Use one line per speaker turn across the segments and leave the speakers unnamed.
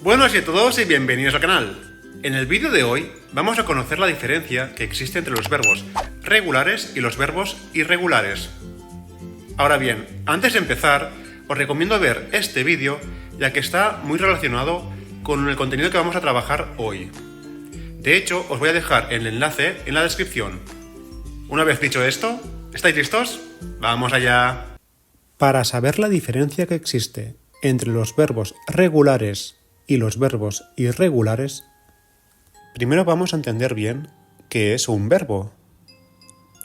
Buenos días a todos y bienvenidos al canal. En el vídeo de hoy vamos a conocer la diferencia que existe entre los verbos regulares y los verbos irregulares. Ahora bien, antes de empezar, os recomiendo ver este vídeo ya que está muy relacionado con el contenido que vamos a trabajar hoy. De hecho, os voy a dejar el enlace en la descripción. Una vez dicho esto, ¿estáis listos? ¡Vamos allá!
Para saber la diferencia que existe entre los verbos regulares y los verbos irregulares, primero vamos a entender bien qué es un verbo.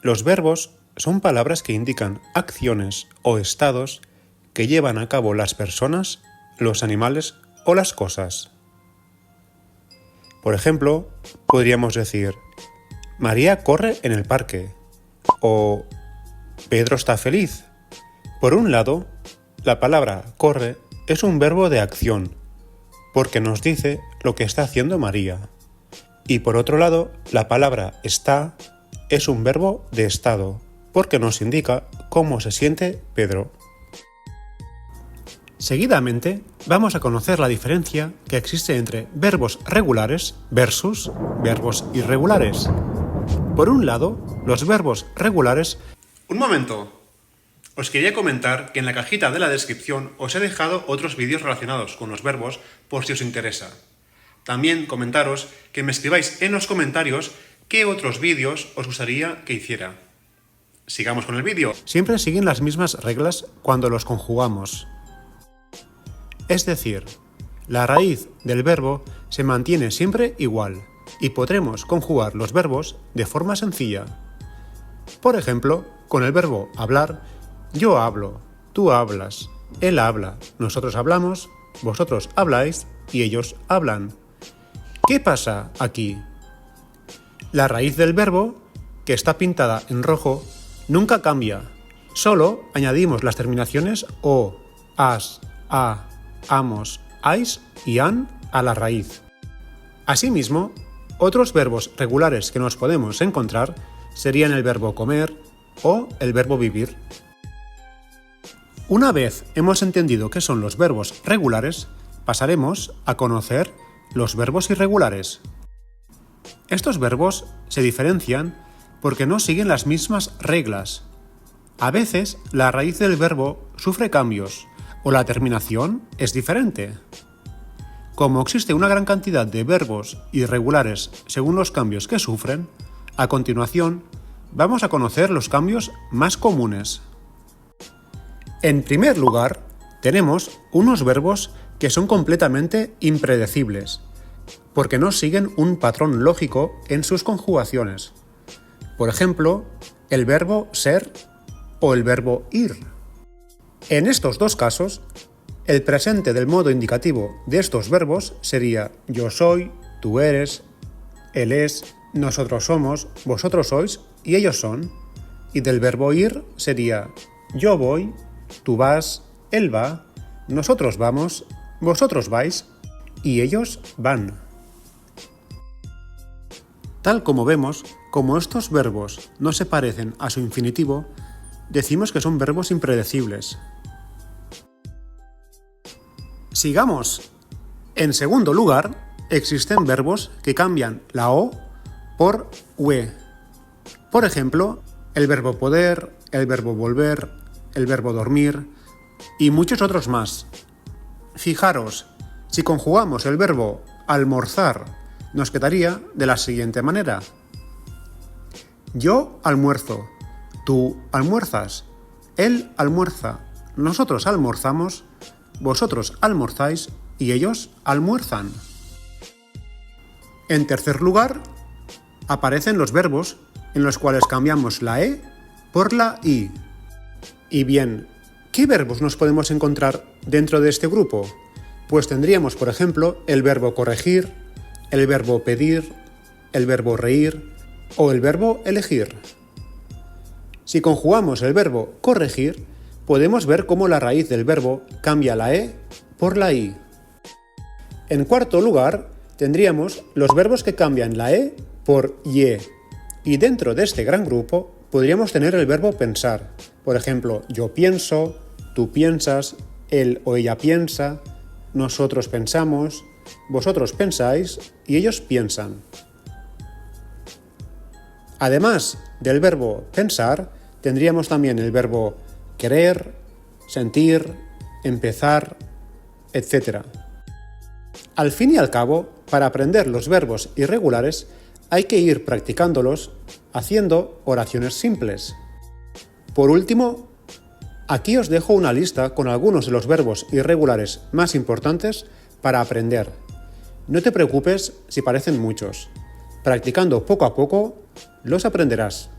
Los verbos son palabras que indican acciones o estados que llevan a cabo las personas, los animales o las cosas. Por ejemplo, podríamos decir: María corre en el parque o Pedro está feliz. Por un lado, la palabra corre es un verbo de acción, porque nos dice lo que está haciendo María. Y por otro lado, la palabra está es un verbo de estado, porque nos indica cómo se siente Pedro. Seguidamente, vamos a conocer la diferencia que existe entre verbos regulares versus verbos irregulares. Por un lado, los verbos regulares...
Un momento. Os quería comentar que en la cajita de la descripción os he dejado otros vídeos relacionados con los verbos por si os interesa. También comentaros que me escribáis en los comentarios qué otros vídeos os gustaría que hiciera. Sigamos con el vídeo.
Siempre siguen las mismas reglas cuando los conjugamos. Es decir, la raíz del verbo se mantiene siempre igual y podremos conjugar los verbos de forma sencilla. Por ejemplo, con el verbo hablar, yo hablo, tú hablas, él habla, nosotros hablamos, vosotros habláis y ellos hablan. ¿Qué pasa aquí? La raíz del verbo, que está pintada en rojo, nunca cambia. Solo añadimos las terminaciones o, as, a, amos, ais y an a la raíz. Asimismo, otros verbos regulares que nos podemos encontrar serían el verbo comer o el verbo vivir. Una vez hemos entendido qué son los verbos regulares, pasaremos a conocer los verbos irregulares. Estos verbos se diferencian porque no siguen las mismas reglas. A veces la raíz del verbo sufre cambios o la terminación es diferente. Como existe una gran cantidad de verbos irregulares según los cambios que sufren, a continuación vamos a conocer los cambios más comunes. En primer lugar, tenemos unos verbos que son completamente impredecibles, porque no siguen un patrón lógico en sus conjugaciones. Por ejemplo, el verbo ser o el verbo ir. En estos dos casos, el presente del modo indicativo de estos verbos sería yo soy, tú eres, él es, nosotros somos, vosotros sois y ellos son. Y del verbo ir sería yo voy, tú vas, él va, nosotros vamos, vosotros vais y ellos van. Tal como vemos, como estos verbos no se parecen a su infinitivo, decimos que son verbos impredecibles. Sigamos. En segundo lugar, existen verbos que cambian la O por UE. Por ejemplo, el verbo poder, el verbo volver, el verbo dormir y muchos otros más. Fijaros, si conjugamos el verbo almorzar, nos quedaría de la siguiente manera: yo almuerzo, tú almuerzas, él almuerza, nosotros almorzamos, vosotros almorzáis y ellos almuerzan. En tercer lugar, aparecen los verbos en los cuales cambiamos la E por la I. Y bien, ¿qué verbos nos podemos encontrar dentro de este grupo? Pues tendríamos, por ejemplo, el verbo corregir, el verbo pedir, el verbo reír o el verbo elegir. Si conjugamos el verbo corregir, podemos ver cómo la raíz del verbo cambia la E por la I. En cuarto lugar, tendríamos los verbos que cambian la E por ye. Y dentro de este gran grupo podríamos tener el verbo pensar. Por ejemplo, yo pienso, tú piensas, él o ella piensa, nosotros pensamos, Vosotros pensáis y ellos piensan. Además del verbo pensar, tendríamos también el verbo querer, sentir, empezar, etc. Al fin y al cabo, para aprender los verbos irregulares hay que ir practicándolos haciendo oraciones simples. Por último, aquí os dejo una lista con algunos de los verbos irregulares más importantes para aprender. No te preocupes si parecen muchos. Practicando poco a poco, los aprenderás.